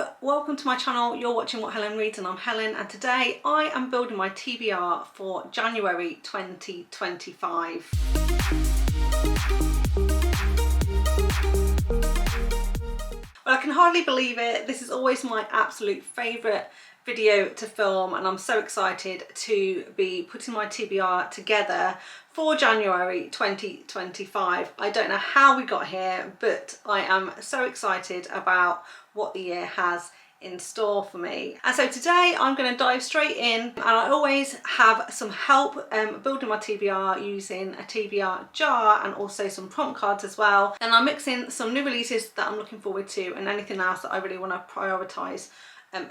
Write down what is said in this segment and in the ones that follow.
Hello, welcome to my channel. You're watching What Helen Reads and I'm Helen, and today I am building my TBR for January 2025. Well, I can hardly believe it. This is always my absolute favourite video to film, and I'm so excited to be putting my TBR together for January 2025. I don't know how we got here, but I am so excited about what the year has in store for me. And so today I'm going to dive straight in, and I always have some help building my TBR using a TBR jar and also some prompt cards as well. And I'm mixing some new releases that I'm looking forward to and anything else that I really want to prioritise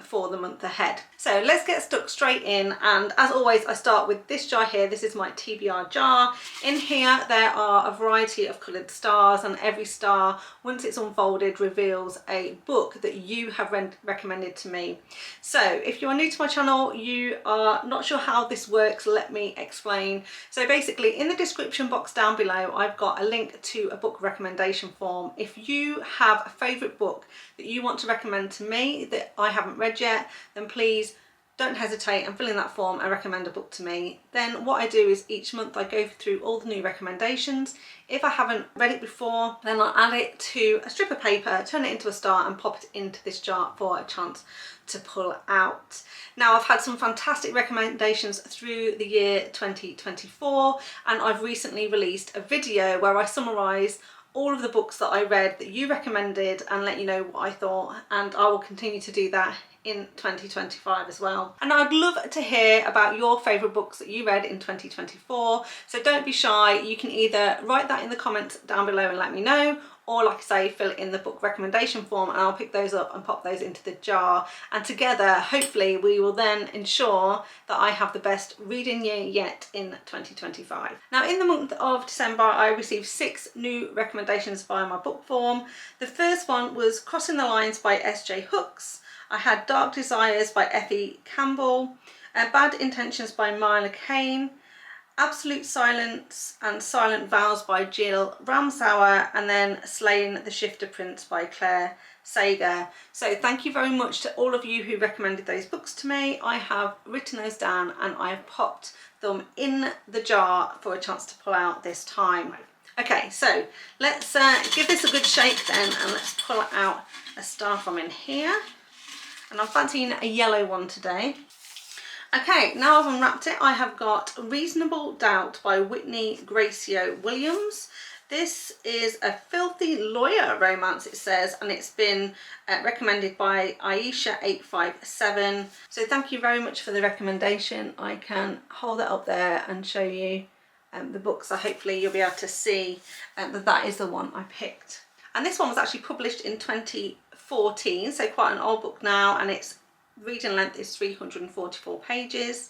for the month ahead. So let's get stuck straight in, and as always I start with this jar here. This is my TBR jar. In here there are a variety of coloured stars, and every star, once it's unfolded, reveals a book that you have recommended to me. So if you are new to my channel, you are not sure how this works, let me explain. So basically in the description box down below I've got a link to a book recommendation form. If you have a favourite book that you want to recommend to me that I haven't read yet, then please don't hesitate and fill in that form and recommend a book to me. Then what I do is each month I go through all the new recommendations. If I haven't read it before, then I'll add it to a strip of paper, turn it into a star and pop it into this jar for a chance to pull out. Now I've had some fantastic recommendations through the year 2024, and I've recently released a video where I summarise all of the books that I read that you recommended and let you know what I thought, and I will continue to do that in 2025 as well. And I'd love to hear about your favourite books that you read in 2024, so don't be shy. You can either write that in the comments down below and let me know, or like I say, fill in the book recommendation form and I'll pick those up and pop those into the jar, and together hopefully we will then ensure that I have the best reading year yet in 2025. Now in the month of December I received 6 new recommendations via my book form. The first one was Crossing the Lines by S.J. Hooks. I had Dark Desires by Effie Campbell, Bad Intentions by Mila Kane, Absolute Silence and Silent Vows by Jill Ramsauer, and then Slaying the Shifter Prince by Claire Sager. So thank you very much to all of you who recommended those books to me. I have written those down and I have popped them in the jar for a chance to pull out this time. Okay, so let's give this a good shake then, and let's pull out a star from in here. And I'm fancying a yellow one today. Okay, now I've unwrapped it, I have got Reasonable Doubt by Whitney Gracio Williams. This is a filthy lawyer romance, it says, and it's been recommended by Aisha857. So thank you very much for the recommendation. I can hold that up there and show you the book, so hopefully you'll be able to see that that is the one I picked. And this one was actually published in 2014, so quite an old book now, and its reading length is 344 pages,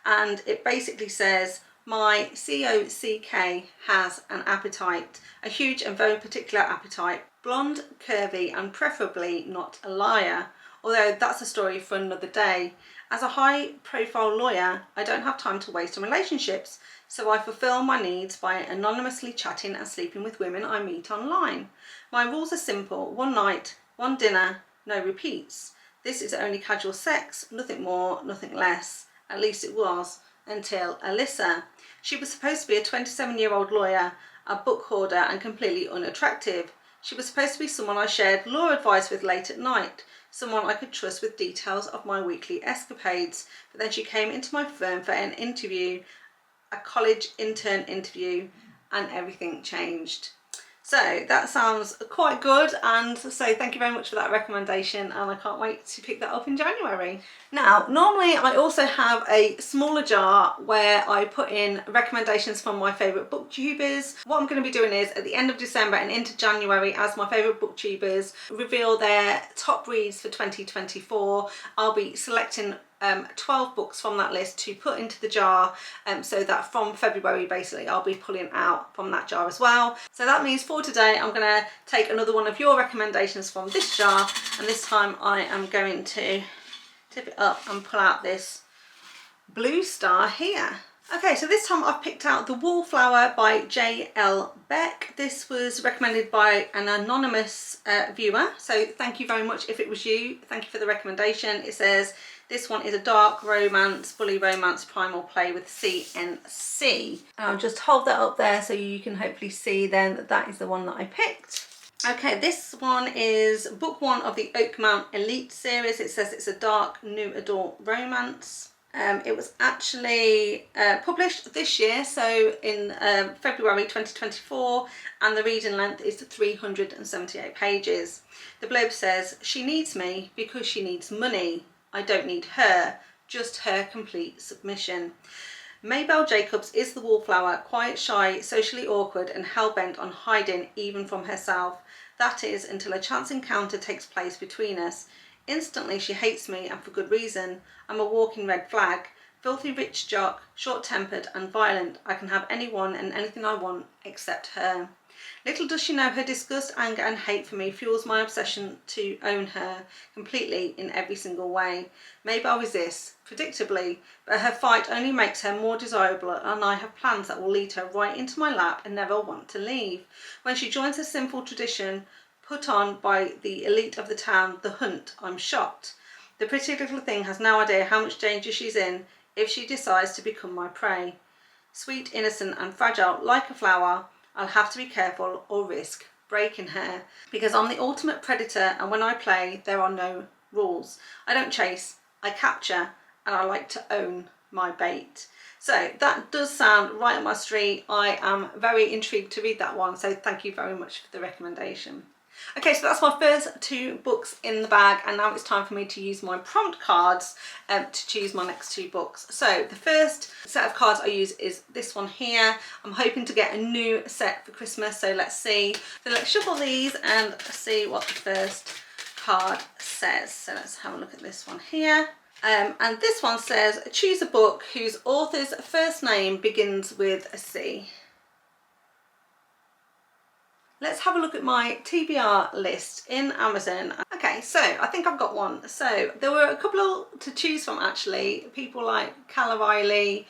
and it basically says, my COCK has an appetite, a huge and very particular appetite, blonde, curvy and preferably not a liar, although that's a story for another day. As a high profile lawyer, I don't have time to waste on relationships, so I fulfill my needs by anonymously chatting and sleeping with women I meet online. My rules are simple: one night, one dinner, no repeats. This is only casual sex, nothing more, nothing less. At least it was, until Alyssa. She was supposed to be a 27-year-old lawyer, a book hoarder and completely unattractive. She was supposed to be someone I shared law advice with late at night, someone I could trust with details of my weekly escapades. But then she came into my firm for an interview, a college intern interview, and everything changed. So that sounds quite good, and so thank you very much for that recommendation, and I can't wait to pick that up in January. Now normally I also have a smaller jar where I put in recommendations from my favourite booktubers. What I'm going to be doing is at the end of December and into January, as my favourite booktubers reveal their top reads for 2024, I'll be selecting 12 books from that list to put into the jar, so that from February basically I'll be pulling out from that jar as well. So that means for today I'm going to take another one of your recommendations from this jar, and this time I am going to tip it up and pull out this blue star here. Okay, so this time I've picked out The Wallflower by J L Beck. This was recommended by an anonymous viewer, so thank you very much if it was you. Thank you for the recommendation. It says this one is a dark romance, bully romance, primal play with CNC. I'll just hold that up there so you can hopefully see then that that is the one that I picked. Okay, this one is book 1 of the Oakmount Elite series. It says it's a dark new adult romance. It was actually published this year, so in February 2024, and the reading length is 378 pages. The blurb says, "She needs me because she needs money. I don't need her, just her complete submission." Maybelle Jacobs is the wallflower, quiet, shy, socially awkward, and hell-bent on hiding even from herself. That is, until a chance encounter takes place between us. Instantly she hates me, and for good reason. I'm a walking red flag. Filthy rich jock, short-tempered and violent. I can have anyone and anything I want except her. Little does she know her disgust, anger and hate for me fuels my obsession to own her completely in every single way. Maybelle resists, predictably, but her fight only makes her more desirable, and I have plans that will lead her right into my lap and never want to leave. When she joins a sinful tradition put on by the elite of the town, the hunt, I'm shocked. The pretty little thing has no idea how much danger she's in if she decides to become my prey. Sweet, innocent and fragile like a flower, I'll have to be careful or risk breaking her, because I'm the ultimate predator, and when I play there are no rules. I don't chase, I capture, and I like to own my bait. So that does sound right up my street. I am very intrigued to read that one, so thank you very much for the recommendation. Okay, so that's my first 2 books in the bag, and now it's time for me to use my prompt cards to choose my next 2 books. So the first set of cards I use is this one here. I'm hoping to get a new set for Christmas, so let's see. So let's shuffle these and see what the first card says. So let's have a look at this one here. And this one says, choose a book whose author's first name begins with a C. Let's have a look at my TBR list in Amazon. Okay, so I think I've got one. So there were a couple to choose from actually. People like Cora Riley,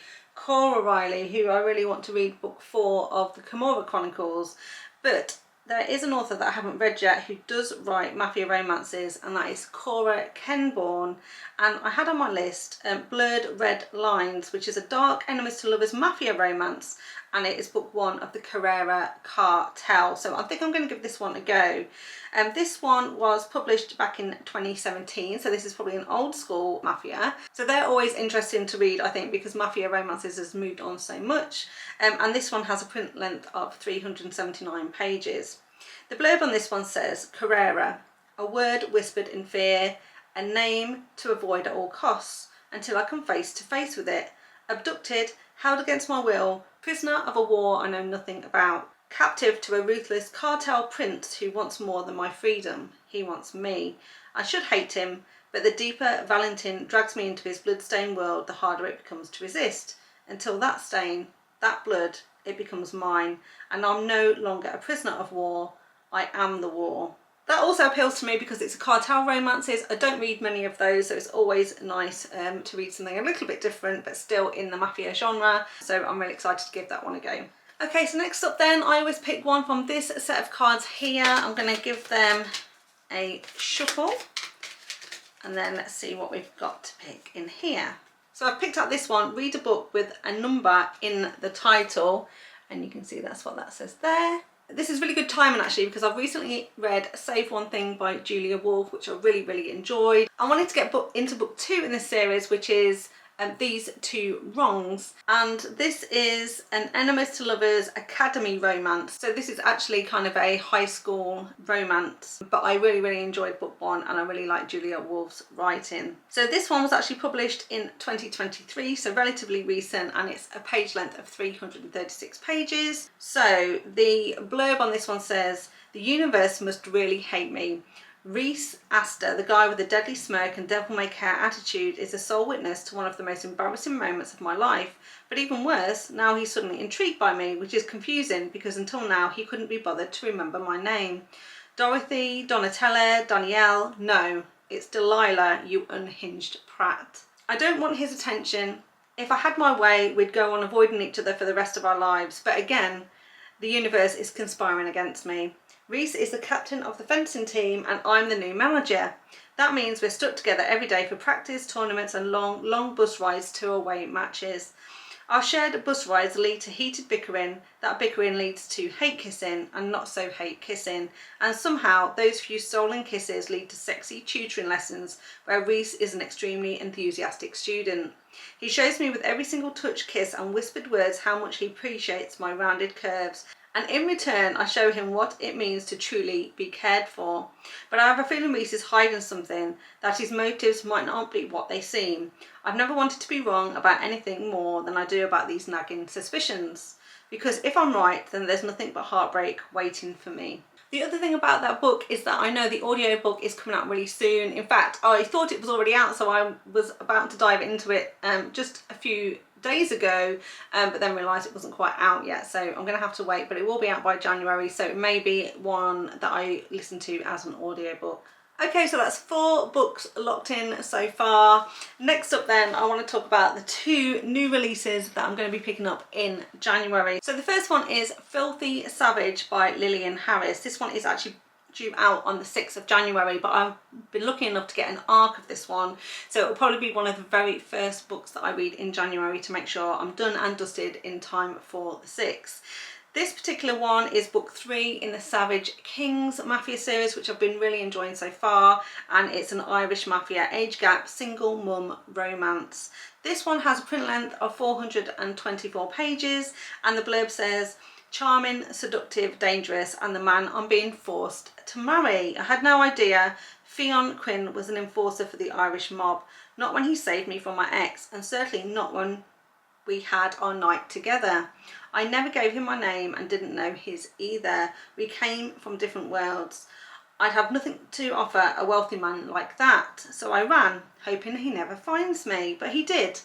who I really want to read book 4 of the Cora Chronicles. But there is an author that I haven't read yet who does write Mafia romances, and that is Cora Kenborn. And I had on my list Blurred Red Lines, which is a dark enemies to lovers Mafia romance, and it is book 1 of the Carrera Cartel. So I think I'm going to give this one a go. This one was published back in 2017, so this is probably an old school Mafia. So they're always interesting to read, I think, because Mafia romances has moved on so much. And this one has a print length of 379 pages. The blurb on this one says, Carrera, a word whispered in fear, a name to avoid at all costs, until I come face to face with it. Abducted, held against my will, prisoner of a war I know nothing about, captive to a ruthless cartel prince who wants more than my freedom. He wants me. I should hate him, but the deeper Valentin drags me into his blood-stained world, the harder it becomes to resist. Until that stain, that blood, it becomes mine, and I'm no longer a prisoner of war. I am the war. That also appeals to me because it's a cartel romances. I don't read many of those, so it's always nice to read something a little bit different but still in the Mafia genre. So I'm really excited to give that one a go. Okay, so next up then, I always pick one from this set of cards here. I'm going to give them a shuffle and then let's see what we've got to pick in here. So I've picked out this one, read a book with a number in the title, and you can see that's what that says there. This is really good timing actually, because I've recently read Save One Thing by Julia Wolfe, which I really enjoyed. I wanted to get into book 2 in this series, which is These Two Wrongs, and this is an enemies to lovers academy romance. So this is actually kind of a high school romance, but I really enjoyed book 1 and I really like Julia Wolfe's writing. So this one was actually published in 2023, so relatively recent, and it's a page length of 336 pages. So the blurb on this one says, the universe must really hate me. Reese Astor, the guy with a deadly smirk and devil-may-care attitude, is the sole witness to one of the most embarrassing moments of my life. But even worse, now he's suddenly intrigued by me, which is confusing because until now he couldn't be bothered to remember my name. Dorothy, Donatella, Danielle, no, it's Delilah, you unhinged prat. I don't want his attention. If I had my way, we'd go on avoiding each other for the rest of our lives, but again, the universe is conspiring against me. Reese is the captain of the fencing team and I'm the new manager. That means we're stuck together every day for practice, tournaments and long bus rides to away matches. Our shared bus rides lead to heated bickering, that bickering leads to hate kissing and not so hate kissing, and somehow those few stolen kisses lead to sexy tutoring lessons where Reese is an extremely enthusiastic student. He shows me with every single touch, kiss and whispered words how much he appreciates my rounded curves, and in return I show him what it means to truly be cared for. But I have a feeling Reese is hiding something, that his motives might not be what they seem. I've never wanted to be wrong about anything more than I do about these nagging suspicions, because if I'm right, then there's nothing but heartbreak waiting for me. The other thing about that book is that I know the audiobook is coming out really soon. In fact, I thought it was already out, so I was about to dive into it just a few days ago, but then realised it wasn't quite out yet, so I'm going to have to wait, but it will be out by January, so it may be one that I listen to as an audiobook. Okay, so that's 4 books locked in so far. Next up then, I want to talk about the 2 new releases that I'm going to be picking up in January. So the first one is Filthy Savage by Lilian Harris. This one is actually due out on the 6th of January, but I've been lucky enough to get an ARC of this one, so it will probably be one of the very first books that I read in January to make sure I'm done and dusted in time for the 6th. This particular one is book 3 in the Savage Kings Mafia series, which I've been really enjoying so far, and it's an Irish Mafia age gap single mum romance. This one has a print length of 424 pages, and the blurb says, charming, seductive, dangerous, and the man I'm being forced to marry. I had no idea Fionn Quinn was an enforcer for the Irish mob, not when he saved me from my ex, and certainly not when we had our night together. I never gave him my name and didn't know his either. We came from different worlds. I'd have nothing to offer a wealthy man like that, so I ran, hoping he never finds me, but he did.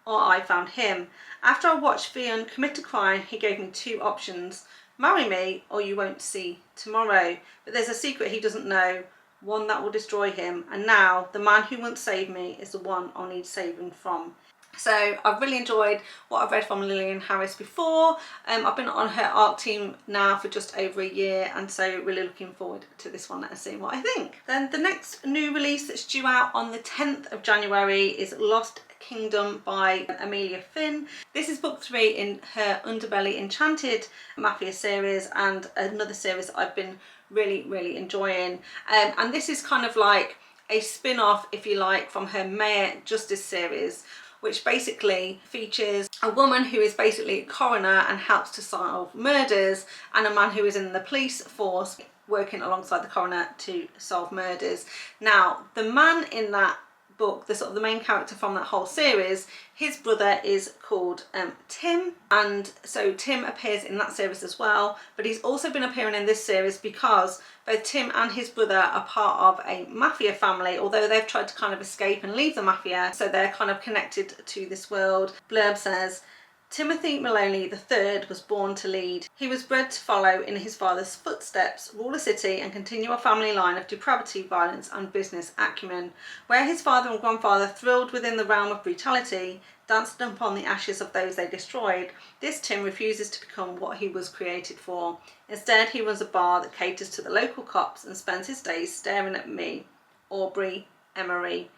Or I found him. After I watched Fionn commit a crime, he gave me 2 options. Marry me or you won't see tomorrow. But there's a secret he doesn't know, one that will destroy him, and now the man who won't save me is the one I'll need saving from. So I've really enjoyed what I've read from Lilian Harris before. I've been on her ARC team now for just over a year, and so really looking forward to this one and seeing what I think. Then the next new release that's due out on the 10th of January is Lost Kingdom by Emilia Finn. This is book 3 in her Underbelly Enchanted Mafia series, and another series that I've been really enjoying. And this is kind of like a spin-off, if you like, from her Mayor Justice series, which basically features a woman who is basically a coroner and helps to solve murders, and a man who is in the police force working alongside the coroner to solve murders. Now, the man in that book, the sort of the main character from that whole series, his brother is called Tim, and so Tim appears in that series as well, but he's also been appearing in this series because both Tim and his brother are part of a mafia family, although they've tried to kind of escape and leave the mafia, so they're kind of connected to this world. Blurb says, Timothy Maloney III was born to lead. He was bred to follow in his father's footsteps, rule a city and continue a family line of depravity, violence and business acumen. Where his father and grandfather thrilled within the realm of brutality, dancing upon the ashes of those they destroyed, this Tim refuses to become what he was created for. Instead, he runs a bar that caters to the local cops and spends his days staring at me, Aubrey Emery.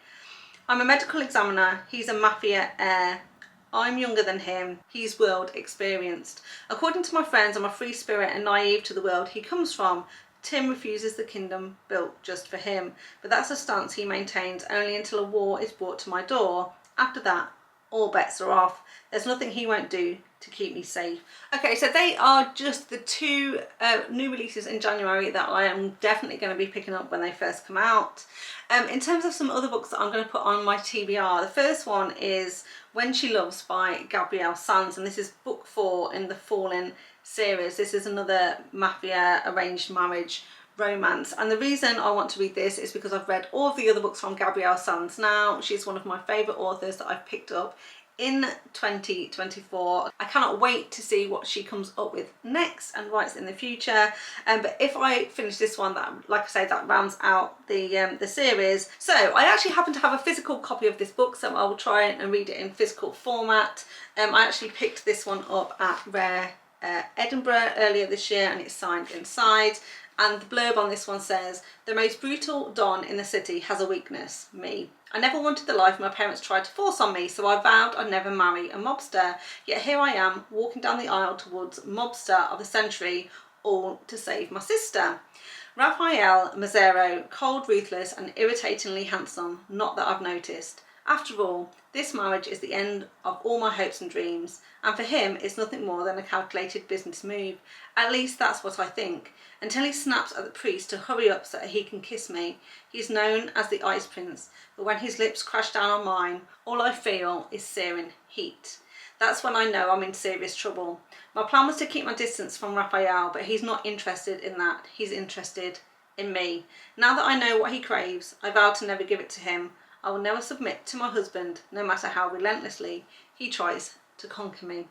I'm a medical examiner, he's a mafia heir. I'm younger than him, he's world experienced. According to my friends, I'm a free spirit and naive to the world he comes from. Tim refuses the kingdom built just for him, but that's a stance he maintains only until a war is brought to my door. After that, all bets are off. There's nothing he won't do to keep me safe. Okay, so they are just the 2 new releases in January that I am definitely going to be picking up when they first come out. In terms of some other books that I'm going to put on my TBR, the first one is When She Loves by Gabrielle Sands, and this is book 4 in the Fallen series. This is another mafia arranged marriage romance, and the reason I want to read this is because I've read all of the other books from Gabrielle Sands now. She's one of my favourite authors that I've picked up in 2024. I cannot wait to see what she comes up with next and writes in the future. But if I finish this one, that, like I say, that rounds out the series. So I actually happen to have a physical copy of this book, so I will try and read it in physical format. I actually picked this one up at Rare Edinburgh earlier this year, and it's signed inside. And the blurb on this one says, "The most brutal Don in the city has a weakness, me. I never wanted the life my parents tried to force on me, so I vowed I'd never marry a mobster. Yet here I am, walking down the aisle towards mobster of the century, all to save my sister. Raphael Mazzero, cold, ruthless and irritatingly handsome, not that I've noticed. After all, this marriage is the end of all my hopes and dreams, and for him it's nothing more than a calculated business move. At least that's what I think, until he snaps at the priest to hurry up so that he can kiss me. He's known as the Ice Prince, but when his lips crash down on mine, all I feel is searing heat. That's when I know I'm in serious trouble. My plan was to keep my distance from Raphael, but he's not interested in that. He's interested in me. Now that I know what he craves, I vow to never give it to him. I will never submit to my husband, no matter how relentlessly he tries to conquer me."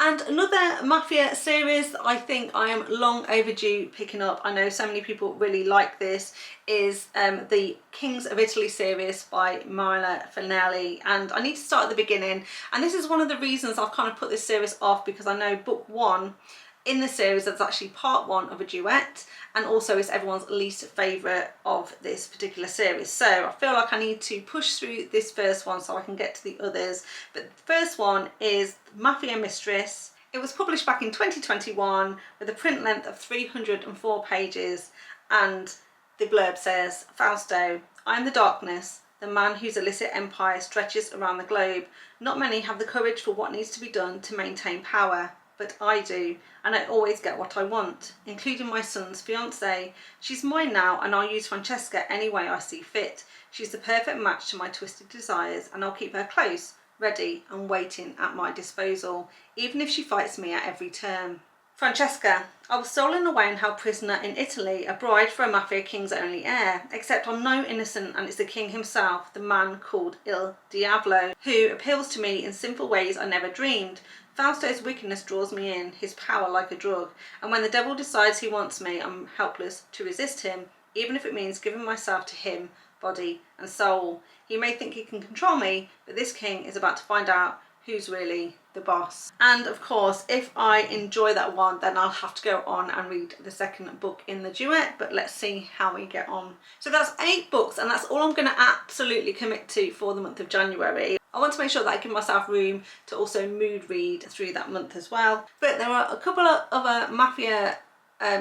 And another Mafia series that I think I am long overdue picking up, I know so many people really like this, is the Kings of Italy series by Mila Finelli. And I need to start at the beginning. And this is one of the reasons I've kind of put this series off, because I know book one in the series that's actually part one of a duet, and also it's everyone's least favourite of this particular series. So I feel like I need to push through this first one so I can get to the others. But the first one is Mafia Mistress. It was published back in 2021 with a print length of 304 pages, and the blurb says, "Fausto, I am the darkness, the man whose illicit empire stretches around the globe. Not many have the courage for what needs to be done to maintain power. But I do, and I always get what I want, including my son's fiancée. She's mine now, and I'll use Francesca any way I see fit. She's the perfect match to my twisted desires, and I'll keep her close, ready and waiting at my disposal, even if she fights me at every turn. Francesca, I was stolen away and held prisoner in Italy, a bride for a Mafia king's only heir, except I'm no innocent, and it's the king himself, the man called Il Diavolo, who appeals to me in simple ways I never dreamed. Fausto's wickedness draws me in, his power like a drug, and when the devil decides he wants me, I'm helpless to resist him, even if it means giving myself to him, body and soul. He may think he can control me, but this king is about to find out who's really the boss." And of course, if I enjoy that one, then I'll have to go on and read the second book in the duet, but let's see how we get on. So that's 8 books, and that's all I'm going to absolutely commit to for the month of January. I want to make sure that I give myself room to also mood read through that month as well. But there are a couple of other Mafia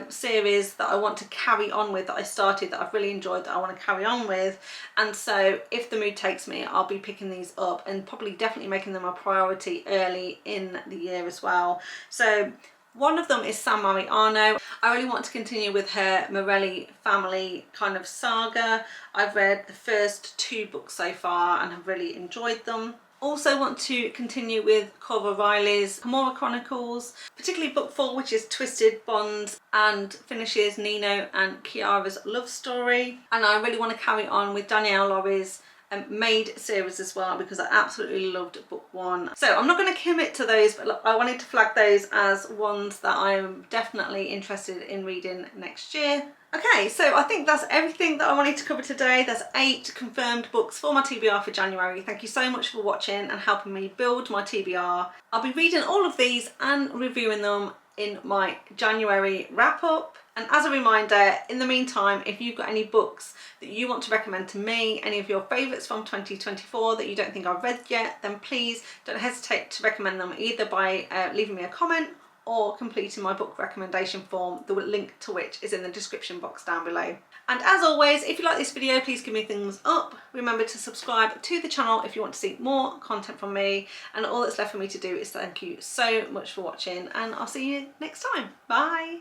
series that I want to carry on with, that I started, that I've really enjoyed, that I want to carry on with. And so if the mood takes me, I'll be picking these up and probably definitely making them a priority early in the year as well. So one of them is San Mariano. I really want to continue with her Morelli family kind of saga. I've read the first 2 books so far and have really enjoyed them. Also want to continue with Cora Riley's Camorra Chronicles, particularly book 4, which is Twisted Bonds, and finishes Nino and Chiara's love story. And I really want to carry on with Danielle Lowry's Maid series as well, because I absolutely loved book 1. So I'm not going to commit to those, but I wanted to flag those as ones that I'm definitely interested in reading next year. Okay, so I think that's everything that I wanted to cover today. There's 8 confirmed books for my TBR for January. Thank you so much for watching and helping me build my TBR. I'll be reading all of these and reviewing them in my January wrap up. And as a reminder, in the meantime, if you've got any books that you want to recommend to me, any of your favourites from 2024 that you don't think I've read yet, then please don't hesitate to recommend them, either by leaving me a comment or completing my book recommendation form, the link to which is in the description box down below. And as always, if you like this video, please give me a thumbs up. Remember to subscribe to the channel if you want to see more content from me. And all that's left for me to do is thank you so much for watching, and I'll see you next time. Bye.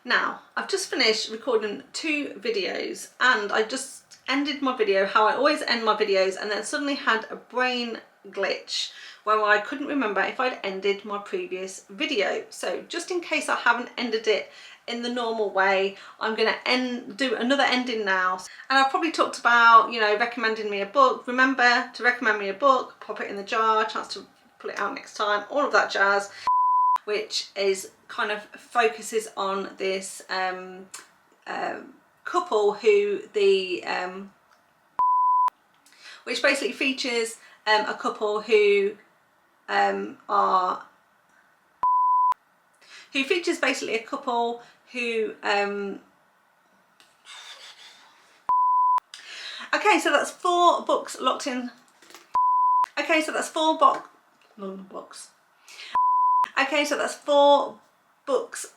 Now, I've just finished recording 2 videos, and I just ended my video how I always end my videos, and then suddenly had a brain glitch where I couldn't remember if I'd ended my previous video. So just in case I haven't ended it in the normal way. I'm going to do another ending now. And I've probably talked about, you know, recommending me a book. Remember to recommend me a book, pop it in the jar, chance to pull it out next time, all of that jazz, which is kind of focuses on this couple who which basically features a couple who features basically a couple who okay, so that's 4 books locked in. Okay, so that's 4 books. Okay, so that's 4 books.